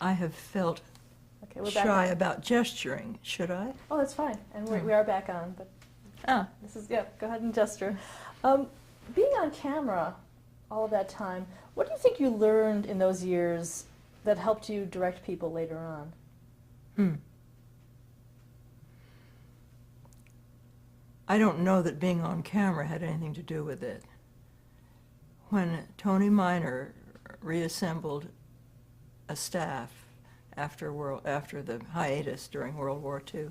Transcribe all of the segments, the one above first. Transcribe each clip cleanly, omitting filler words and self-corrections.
I have felt Okay, we're back shy on. about gesturing. Should I? Oh, that's fine. And we are back on. But this is, yeah, go ahead and gesture. Being on camera all that time, what do you think you learned in those years that helped you direct people later on? I don't know that being on camera had anything to do with it. When Tony Miner reassembled a staff after the hiatus during World War II,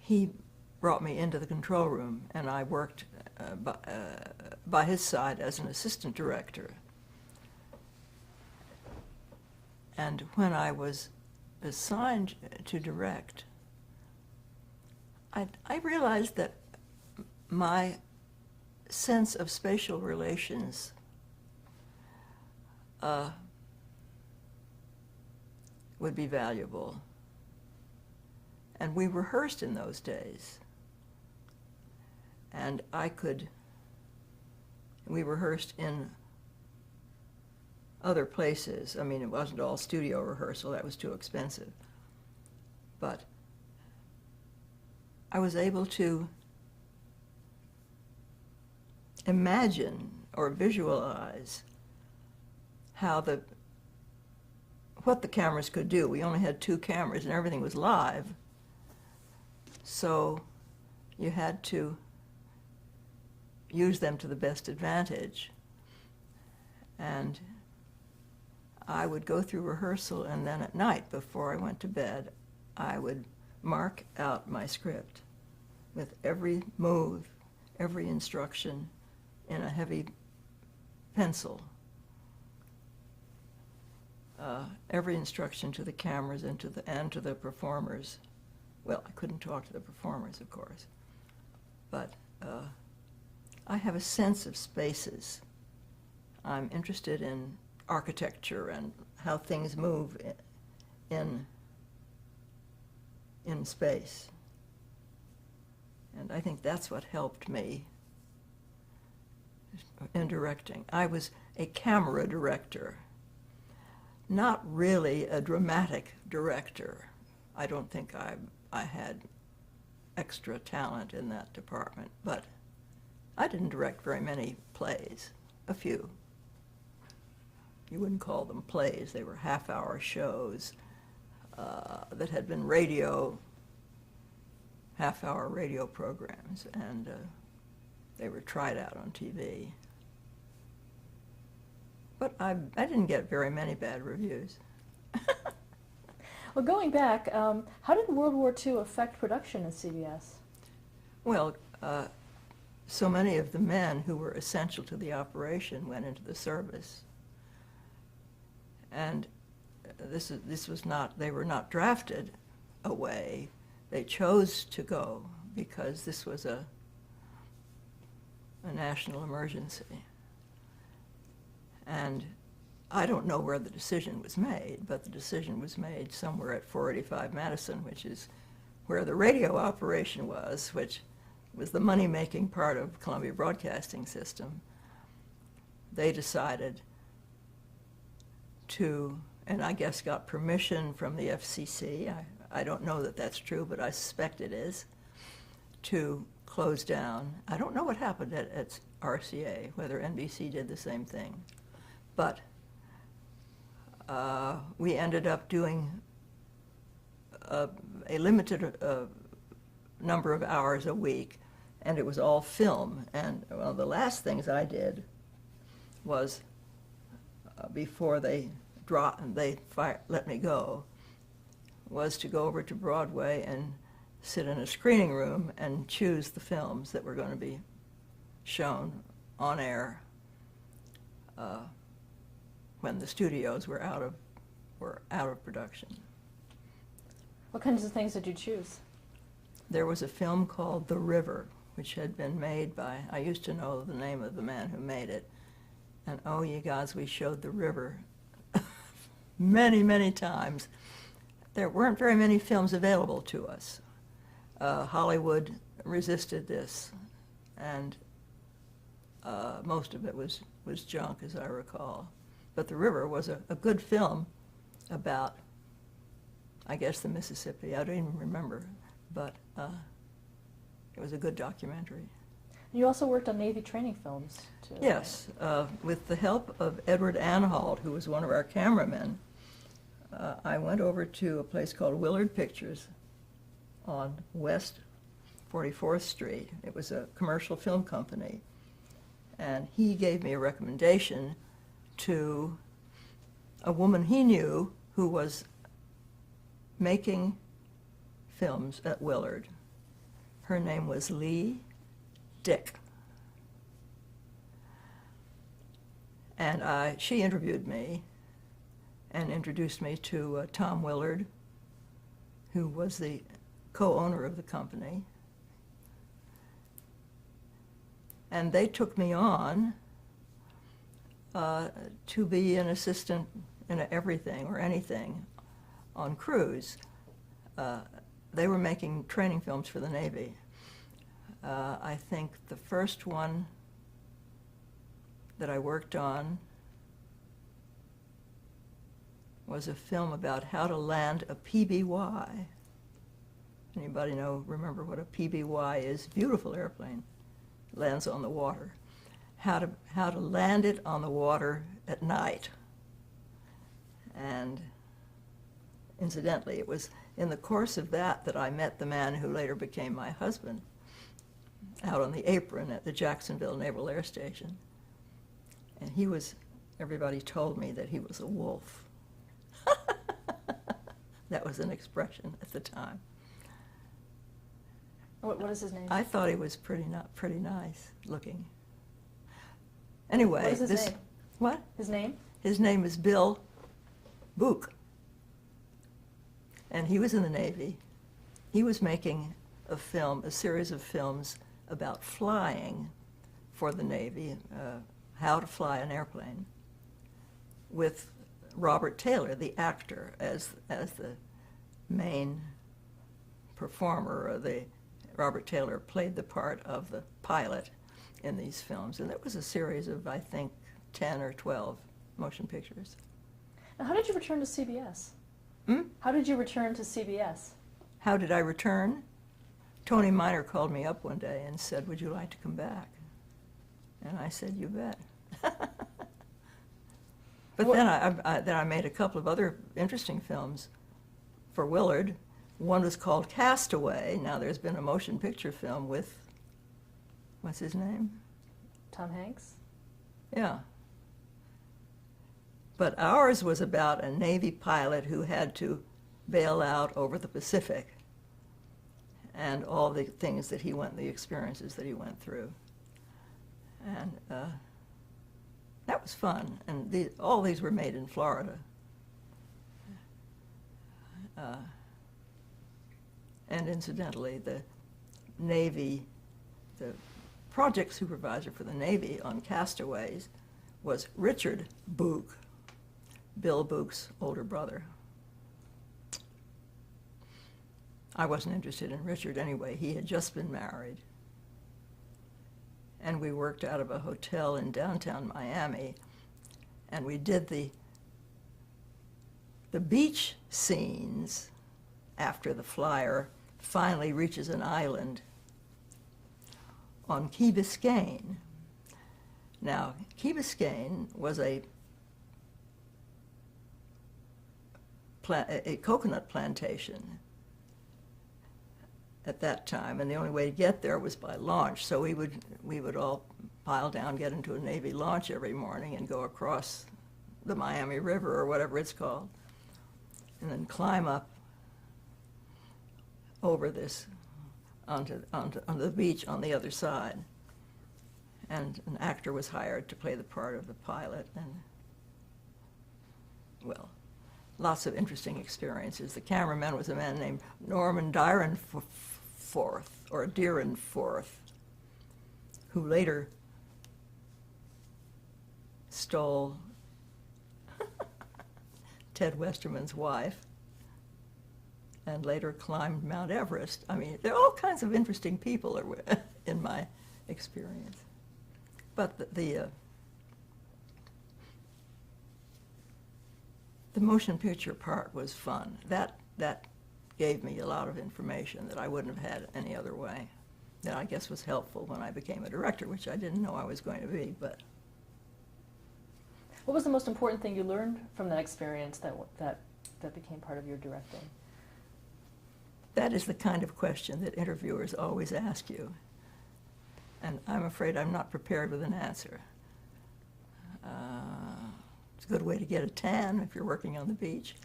he brought me into the control room, and I worked by his side as an assistant director. And when I was assigned to direct, I realized that my sense of spatial relations would be valuable. And we rehearsed in those days. And we rehearsed in other places. I mean, it wasn't all studio rehearsal, that was too expensive. But I was able to imagine or visualize what the cameras could do. We only had 2 cameras and everything was live. So you had to use them to the best advantage. And I would go through rehearsal, and then at night before I went to bed, I would mark out my script with every move, every instruction in a heavy pencil. Every instruction to the cameras and to the performers. Well, I couldn't talk to the performers, of course, but I have a sense of spaces. I'm interested in architecture and how things move in space. And I think that's what helped me in directing. I was a camera director, not really a dramatic director. I don't think I had extra talent in that department, but I didn't direct very many plays, a few. You wouldn't call them plays, they were half-hour shows that had been half-hour radio programs, and they were tried out on TV. But I didn't get very many bad reviews. Well, going back, how did World War II affect production at CBS? Well, so many of the men who were essential to the operation went into the service. And this was not, they were not drafted away. They chose to go because this was a national emergency. And I don't know where the decision was made, but the decision was made somewhere at 485 Madison, which is where the radio operation was, which was the money-making part of Columbia Broadcasting System. They decided to, and I guess got permission from the FCC, I don't know that that's true, but I suspect it is, to close down. I don't know what happened at RCA, whether NBC did the same thing. But we ended up doing a limited number of hours a week, and it was all film. And one of the last things I did was, before they let me go, was to go over to Broadway and sit in a screening room and choose the films that were going to be shown on air when the studios were out of production. What kinds of things did you choose? There was a film called The River, which had been made by, I used to know the name of the man who made it, and oh ye gods, we showed The River many, many times. There weren't very many films available to us. Hollywood resisted this, and most of it was junk, as I recall. but the river was a good film about, I guess, the Mississippi. I don't even remember, but it was a good documentary. You also worked on Navy training films, too. Yes, with the help of Edward Anhalt, who was one of our cameramen. I went over to a place called Willard Pictures on West 44th Street. It was a commercial film company. And he gave me a recommendation to a woman he knew who was making films at Willard. Her name was Lee Dick. And she interviewed me and introduced me to Tom Willard, who was the co-owner of the company. And they took me on to be an assistant in everything or anything on crews. They were making training films for the Navy. I think the first one that I worked on was a film about how to land a PBY. Anybody remember what a PBY is? Beautiful airplane. Lands on the water. How to land it on the water at night. And incidentally, it was in the course of that I met the man who later became my husband out on the apron at the Jacksonville Naval Air Station. And everybody told me that he was a wolf. That was an expression at the time. What is his name? I thought he was pretty nice looking. Anyway, what is his name? What? His name? His name is Bill Buch. And he was in the Navy. He was making a series of films about flying for the Navy, how to fly an airplane, with Robert Taylor, the actor, as the main performer. Robert Taylor played the part of the pilot in these films, and it was a series of, I think, 10 or 12 motion pictures. Now, how did you return to CBS? How did you return to CBS? How did I return? Tony Miner called me up one day and said, "Would you like to come back?" And I said, "You bet." But then I made a couple of other interesting films for Willard. One was called Castaway. Now there's been a motion picture film with, what's his name? Tom Hanks? Yeah. But ours was about a Navy pilot who had to bail out over the Pacific and all the things that the experiences that he went through. And that was fun. And all these were made in Florida. And incidentally, the Navy, the project supervisor for the Navy on Castaways was Richard Buch, Bill Buch's older brother. I wasn't interested in Richard anyway. He had just been married. And we worked out of a hotel in downtown Miami, and we did the beach scenes after the flyer finally reaches an island on Key Biscayne. Now, Key Biscayne was a coconut plantation at that time, and the only way to get there was by launch. So we would all pile down, get into a Navy launch every morning, and go across the Miami River or whatever it's called, and then climb up over this onto the beach on the other side. And an actor was hired to play the part of the pilot, and well, lots of interesting experiences. The cameraman was a man named Norman Dierenforth, or Dierenforth, who later stole Ted Westerman's wife and later climbed Mount Everest. I mean, there are all kinds of interesting people in my experience. But The motion picture part was fun. That gave me a lot of information that I wouldn't have had any other way. That I guess was helpful when I became a director, which I didn't know I was going to be. But what was the most important thing you learned from that experience that became part of your directing? that is the kind of question that interviewers always ask you. And I'm afraid I'm not prepared with an answer. It's a good way to get a tan if you're working on the beach.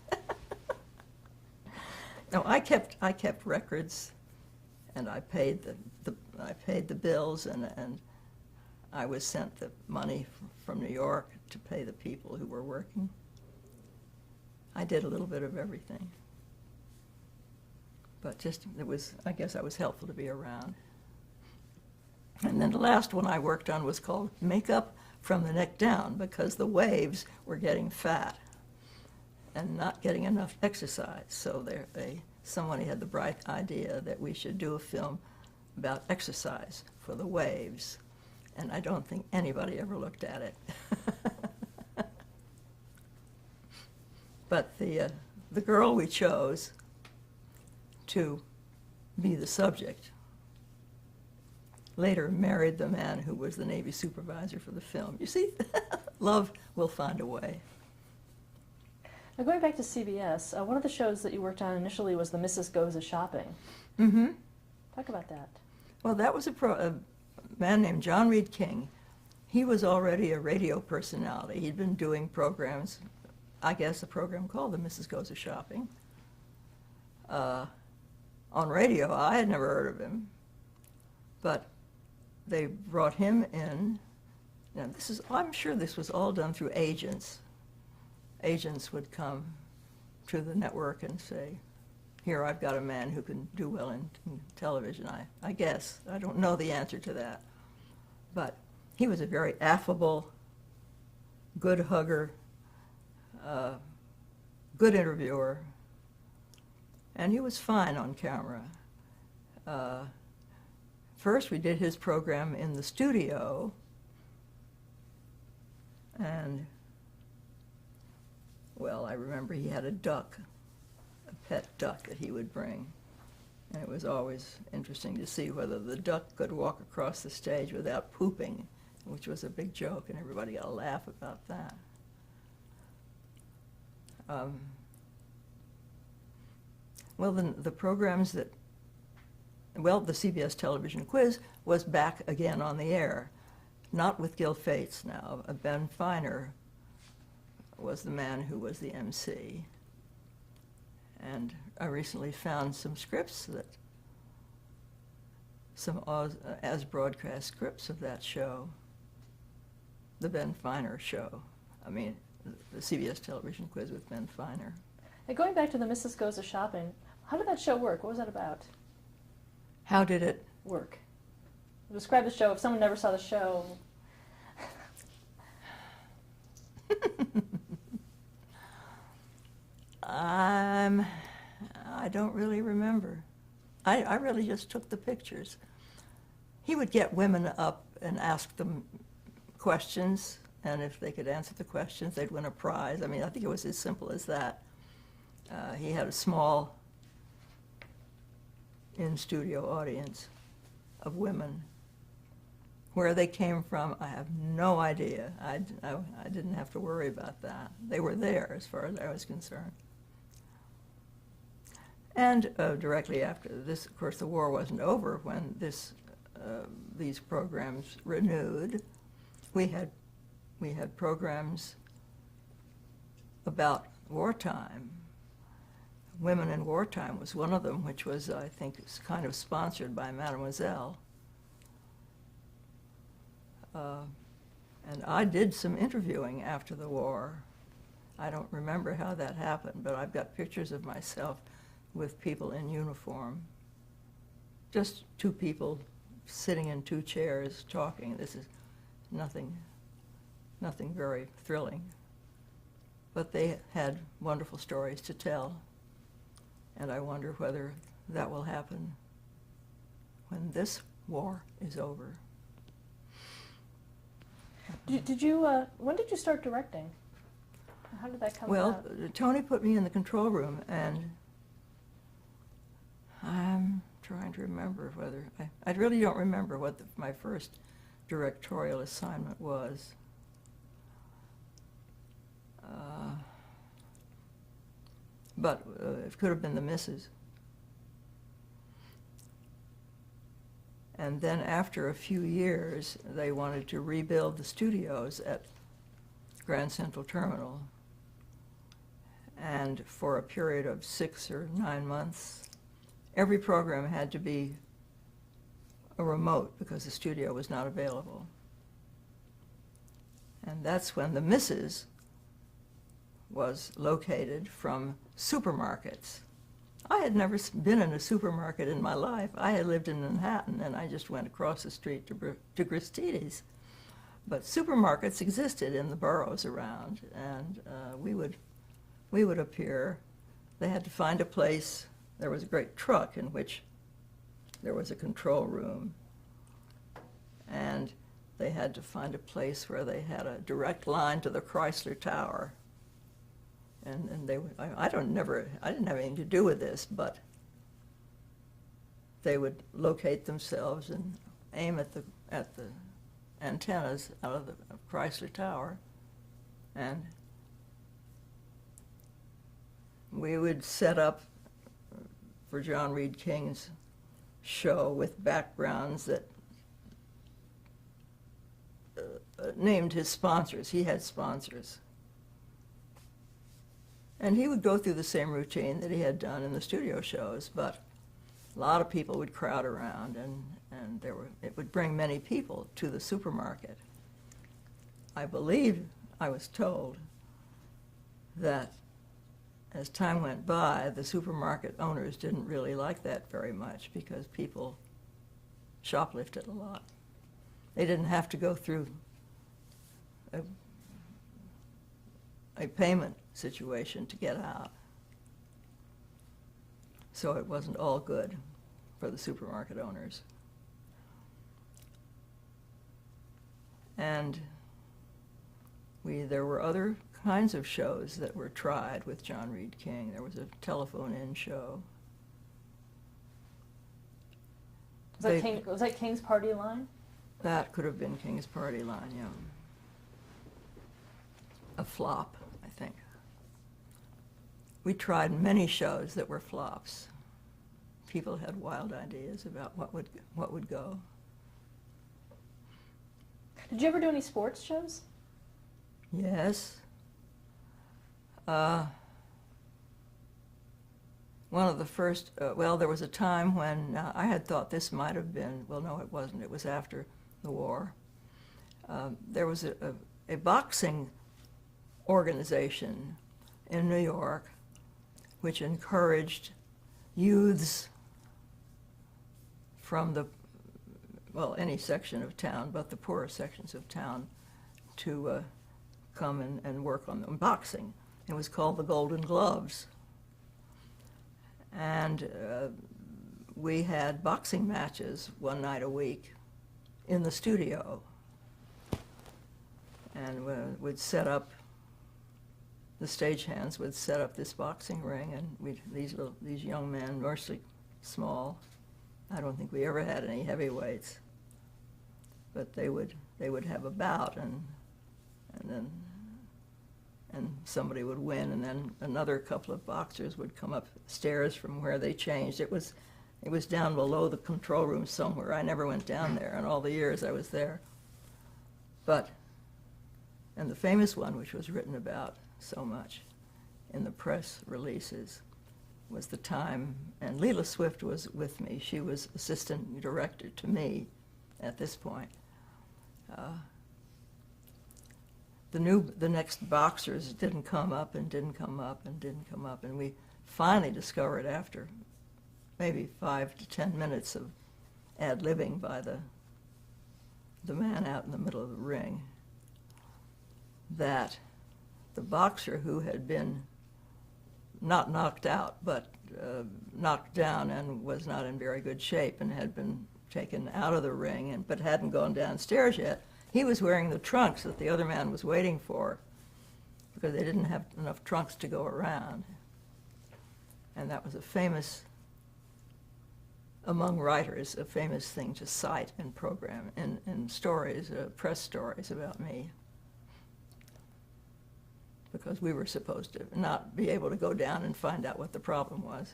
No, I kept records, and I paid the bills, and I was sent the money from New York to pay the people who were working. I did a little bit of everything, but I guess I was helpful to be around. And then the last one I worked on was called Makeup from the Neck Down, because the waves were getting fat and not getting enough exercise. So somebody had the bright idea that we should do a film about exercise for the waves. And I don't think anybody ever looked at it. But the girl we chose to be the subject later married the man who was the Navy supervisor for the film. You see, love will find a way. Now, going back to CBS, one of the shows that you worked on initially was The Mrs. Goes A-Shopping. Mm-hmm. Talk about that. Well, that was a man named John Reed King. He was already a radio personality. He'd been doing programs, I guess a program called The Mrs. Goes A-Shopping. On radio, I had never heard of him, but they brought him in. Now, I'm sure this was all done through agents. Agents would come to the network and say, here, I've got a man who can do well in television, I guess. I don't know the answer to that. But he was a very affable, good hugger, good interviewer, and he was fine on camera. First, we did his program in the studio, and, well, I remember he had a duck, a pet duck that he would bring. And it was always interesting to see whether the duck could walk across the stage without pooping, which was a big joke, and everybody got a laugh about that. Well, the programs that, well, the CBS television quiz was back again on the air, not with Gil Fates now. Ben Feiner was the man who was the MC. And I recently found some scripts some as broadcast scripts of that show, the Ben Feiner show. I mean, the CBS television quiz with Ben Feiner. And going back to The Mrs. Goes A-Shopping, how did that show work? What was that about? How did it work? Describe the show if someone never saw the show. I don't really remember. I really just took the pictures. He would get women up and ask them questions, and if they could answer the questions, they'd win a prize. I mean, I think it was as simple as that. He had a small in-studio audience of women. Where they came from, I have no idea. I didn't have to worry about that. They were there as far as I was concerned. And directly after this, of course, the war wasn't over when these programs renewed. We had programs about wartime. Women in Wartime was one of them, which was, I think, kind of sponsored by Mademoiselle. And I did some interviewing after the war. I don't remember how that happened, but I've got pictures of myself with people in uniform. Just two people sitting in two chairs talking. This is nothing very thrilling. But they had wonderful stories to tell. And I wonder whether that will happen when this war is over. When did you start directing? How did that come Well, about? Tony put me in the control room, and I'm trying to remember whether, I really don't remember what my first directorial assignment was. But it could have been the missus. And then after a few years, they wanted to rebuild the studios at Grand Central Terminal. And for a period of 6 or 9 months, every program had to be a remote because the studio was not available. And that's when the missus was located from supermarkets. I had never been in a supermarket in my life. I had lived in Manhattan, and I just went across the street to Gristedes. But supermarkets existed in the boroughs around, and we would appear. They had to find a place. There was a great truck in which there was a control room, and they had to find a place where they had a direct line to the Chrysler Tower. And they would, I didn't have anything to do with this, but they would locate themselves and aim at the antennas out of the Chrysler Tower, and we would set up for John Reed King's show with backgrounds that named his sponsors. He had sponsors. And he would go through the same routine that he had done in the studio shows, but a lot of people would crowd around, and it would bring many people to the supermarket. I believe I was told that as time went by, the supermarket owners didn't really like that very much because people shoplifted a lot. They didn't have to go through a payment situation to get out. So it wasn't all good for the supermarket owners. And there were other kinds of shows that were tried with John Reed King. There was a telephone-in show. Was that King's Party Line? That could have been King's Party Line, yeah. A flop, I think. We tried many shows that were flops. People had wild ideas about what would go. Did you ever do any sports shows? Yes. One of the first, well, there was a time when I had thought this might have been, well, no, it wasn't. It was after the war. There was a boxing organization in New York which encouraged youths from any section of town, but the poorer sections of town, to come and work on boxing. It was called the Golden Gloves. And we had boxing matches one night a week in the studio. And we'd set up, the stagehands would set up this boxing ring, and these young men, mostly small, I don't think we ever had any heavyweights, but they would have a bout, and somebody would win, and then another couple of boxers would come upstairs from where they changed. It was down below the control room somewhere. I never went down there in all the years I was there. And the famous one, which was written about so much in the press releases, was the time, and Leela Swift was with me. She was assistant director to me at this point. The next boxers didn't come up, and we finally discovered after maybe 5 to 10 minutes of ad-libbing by the man out in the middle of the ring that the boxer who had been not knocked out, but knocked down and was not in very good shape and had been taken out of the ring, but hadn't gone downstairs yet, he was wearing the trunks that the other man was waiting for. because they didn't have enough trunks to go around. And that was a famous, among writers, a famous thing to cite in program, in stories, press stories about me. Because we were supposed to not be able to go down and find out what the problem was.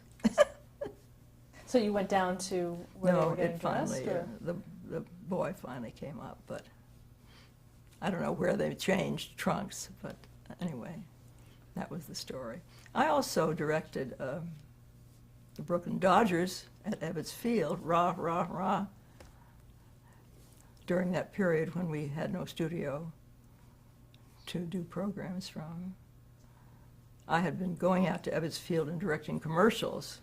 So you went down to where they were getting dressed? The boy finally came up, but I don't know where they changed trunks, but anyway, that was the story. I also directed the Brooklyn Dodgers at Ebbets Field, rah, rah, rah, during that period when we had no studio to do programs from. I had been going out to Ebbets Field and directing commercials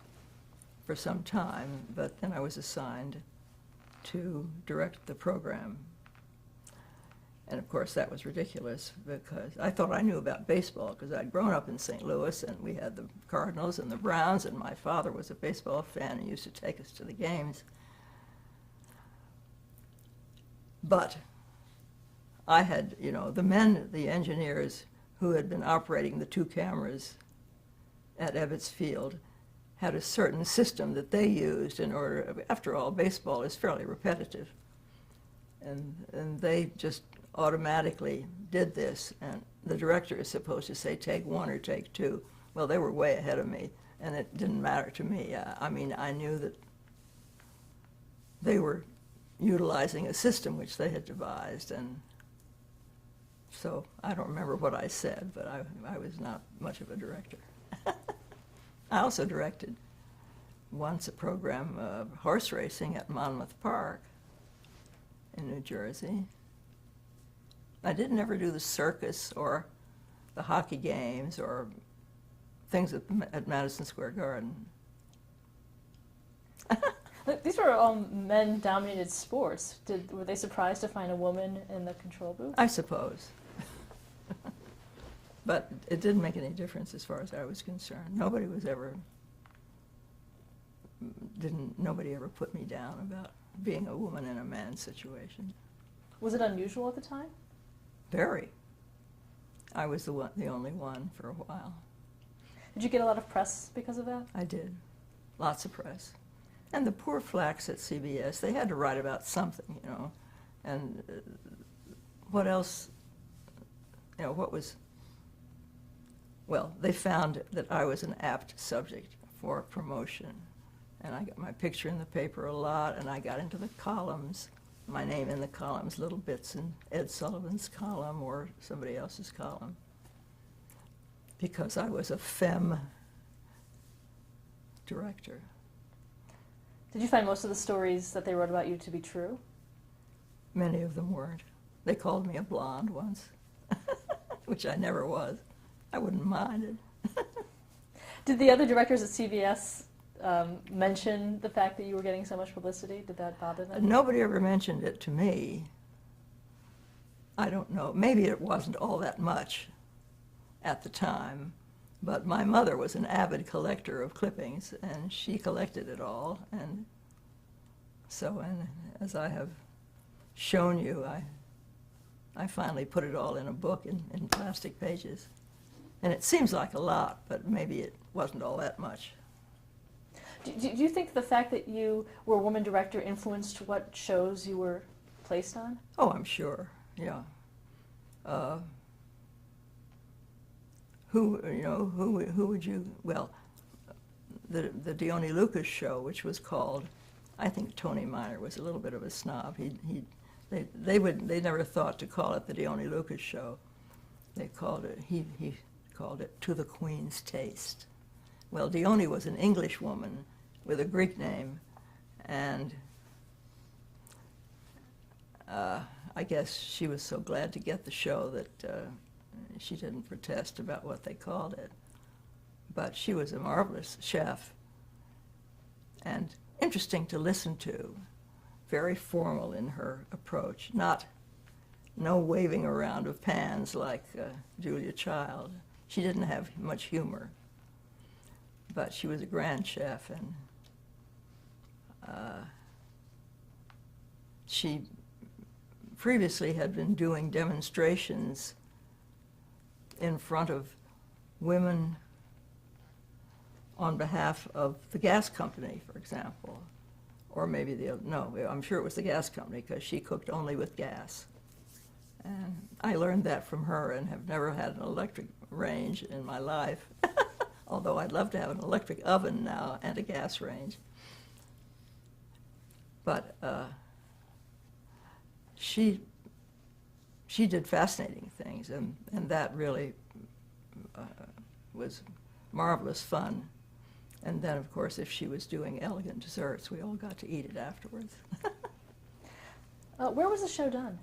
for some time, but then I was assigned to direct the program. And of course that was ridiculous because I thought I knew about baseball because I'd grown up in St. Louis and we had the Cardinals and the Browns, and my father was a baseball fan and used to take us to the games. But I had, you know, the engineers who had been operating the 2 cameras at Ebbets Field had a certain system that they used in order, after all, baseball is fairly repetitive. And they just automatically did this, and the director is supposed to say, take 1 or take 2. Well, they were way ahead of me, and it didn't matter to me. I mean, I knew that they were utilizing a system which they had devised, and so I don't remember what I said, but I was not much of a director. I also directed once a program of horse racing at Monmouth Park in New Jersey. I didn't ever do the circus or the hockey games or things at Madison Square Garden. These were all men-dominated sports. Were they surprised to find a woman in the control booth? I suppose. But it didn't make any difference as far as I was concerned. Nobody ever put me down about being a woman in a man's situation. Was it unusual at the time? Very. I was the only one for a while. Did you get a lot of press because of that? I did. Lots of press. And the poor flacks at CBS, they had to write about something, you know. And what else, you know, what was, well, they found that I was an apt subject for promotion. And I got my picture in the paper a lot, and I got into the columns, my name in the columns, little bits in Ed Sullivan's column or somebody else's column, because I was a femme director. Did you find most of the stories that they wrote about you to be true? Many of them weren't. They called me a blonde once, which I never was. I wouldn't mind it. Did the other directors at CBS mention the fact that you were getting so much publicity? Did that bother them? Nobody ever mentioned it to me. I don't know. Maybe it wasn't all that much at the time, but my mother was an avid collector of clippings, and she collected it all. And so, and as I have shown you, I finally put it all in a book in plastic pages. And it seems like a lot, but maybe it wasn't all that much. Do you think the fact that you were a woman director influenced what shows you were placed on? Oh, I'm sure, yeah. Who would you, well, the Dione Lucas show, which was called, I think Tony Miner was a little bit of a snob. They never thought to call it the Dione Lucas show. They called it, he called it To the Queen's Taste. Well, Dione was an English woman with a Greek name, and I guess she was so glad to get the show that she didn't protest about what they called it. But she was a marvelous chef and interesting to listen to, very formal in her approach, no waving around of pans like Julia Child. She didn't have much humor, but she was a grand chef, and she previously had been doing demonstrations in front of women on behalf of the gas company, for example. Or maybe no, I'm sure it was the gas company, because she cooked only with gas. And I learned that from her and have never had an electric range in my life, although I'd love to have an electric oven now and a gas range. But she did fascinating things, and that really was marvelous fun. And then, of course, if she was doing elegant desserts, we all got to eat it afterwards. Where was the show done?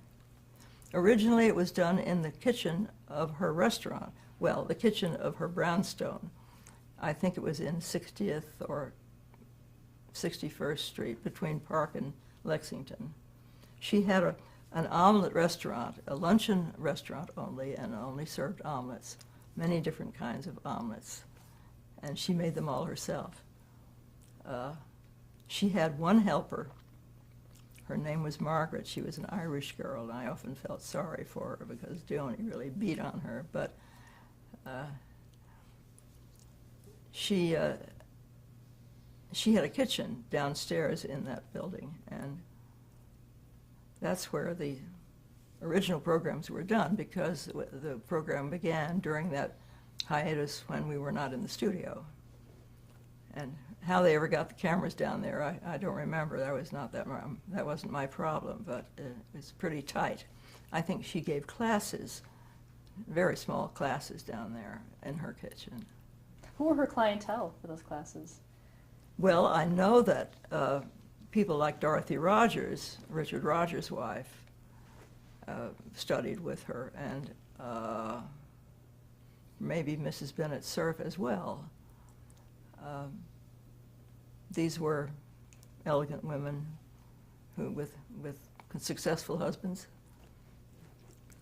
Originally, it was done in the kitchen of her restaurant. Well, the kitchen of her brownstone. I think it was in 60th or 61st Street between Park and Lexington. She had an omelet restaurant, a luncheon restaurant only, and only served omelets, many different kinds of omelets. And she made them all herself. She had one helper. Her name was Margaret. She was an Irish girl, and I often felt sorry for her because Dione really beat on her. But she had a kitchen downstairs in that building, and that's where the original programs were done, because the program began during that hiatus when we were not in the studio. And how they ever got the cameras down there, I don't remember. That wasn't my problem, but it was pretty tight. I think she gave classes, very small classes down there in her kitchen. Who were her clientele for those classes? Well, I know that people like Dorothy Rogers, Richard Rogers' wife, studied with her, and maybe Mrs. Bennett Cerf as well. These were elegant women who, with successful husbands,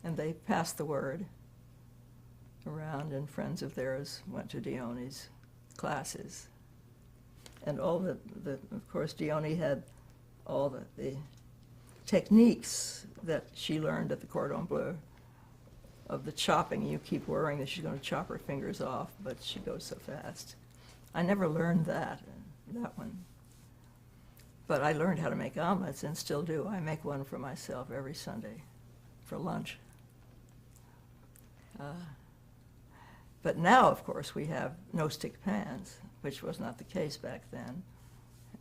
and they passed the word around, and friends of theirs went to Dione's classes. And all of course, Dione had all the techniques that she learned at the Cordon Bleu, of the chopping. You keep worrying that she's going to chop her fingers off, but she goes so fast. I never learned that one. But I learned how to make omelets, and still do. I make one for myself every Sunday for lunch. But now, of course, we have no-stick pans, which was not the case back then.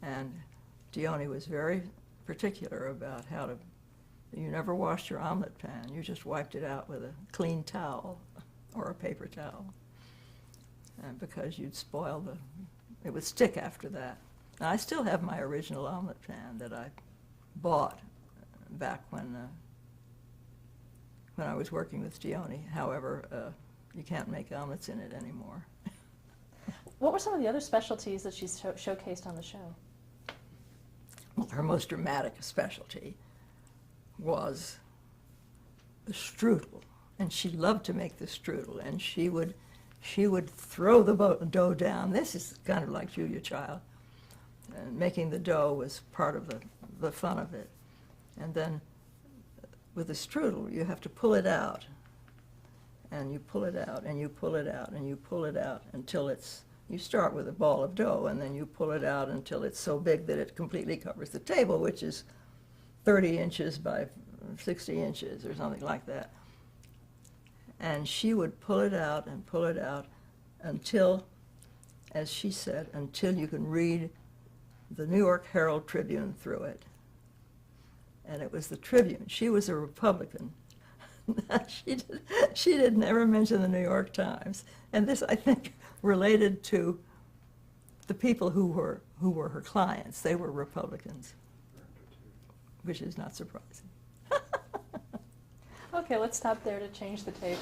And Dione was very particular about how to, you never washed your omelet pan. You just wiped it out with a clean towel or a paper towel. And because you'd spoil it would stick after that. Now, I still have my original omelet pan that I bought back when I was working with Dione. However, you can't make omelets in it anymore. What were some of the other specialties that she showcased on the show? Well, her most dramatic specialty was the strudel, and she loved to make the strudel, and she would throw the dough down. This is kind of like Julia Child. And making the dough was part of the fun of it. And then with the strudel, you have to pull it out, and you pull it out, and you pull it out, and you pull it out until you start with a ball of dough, and then you pull it out until it's so big that it completely covers the table, which is 30 inches by 60 inches or something like that. And she would pull it out and pull it out until, as she said, until you can read the New York Herald Tribune through it. And it was the Tribune. She was a Republican. She did never mention the New York Times. And this, I think, related to the people who were her clients. They were Republicans, which is not surprising. Okay, let's stop there to change the tape.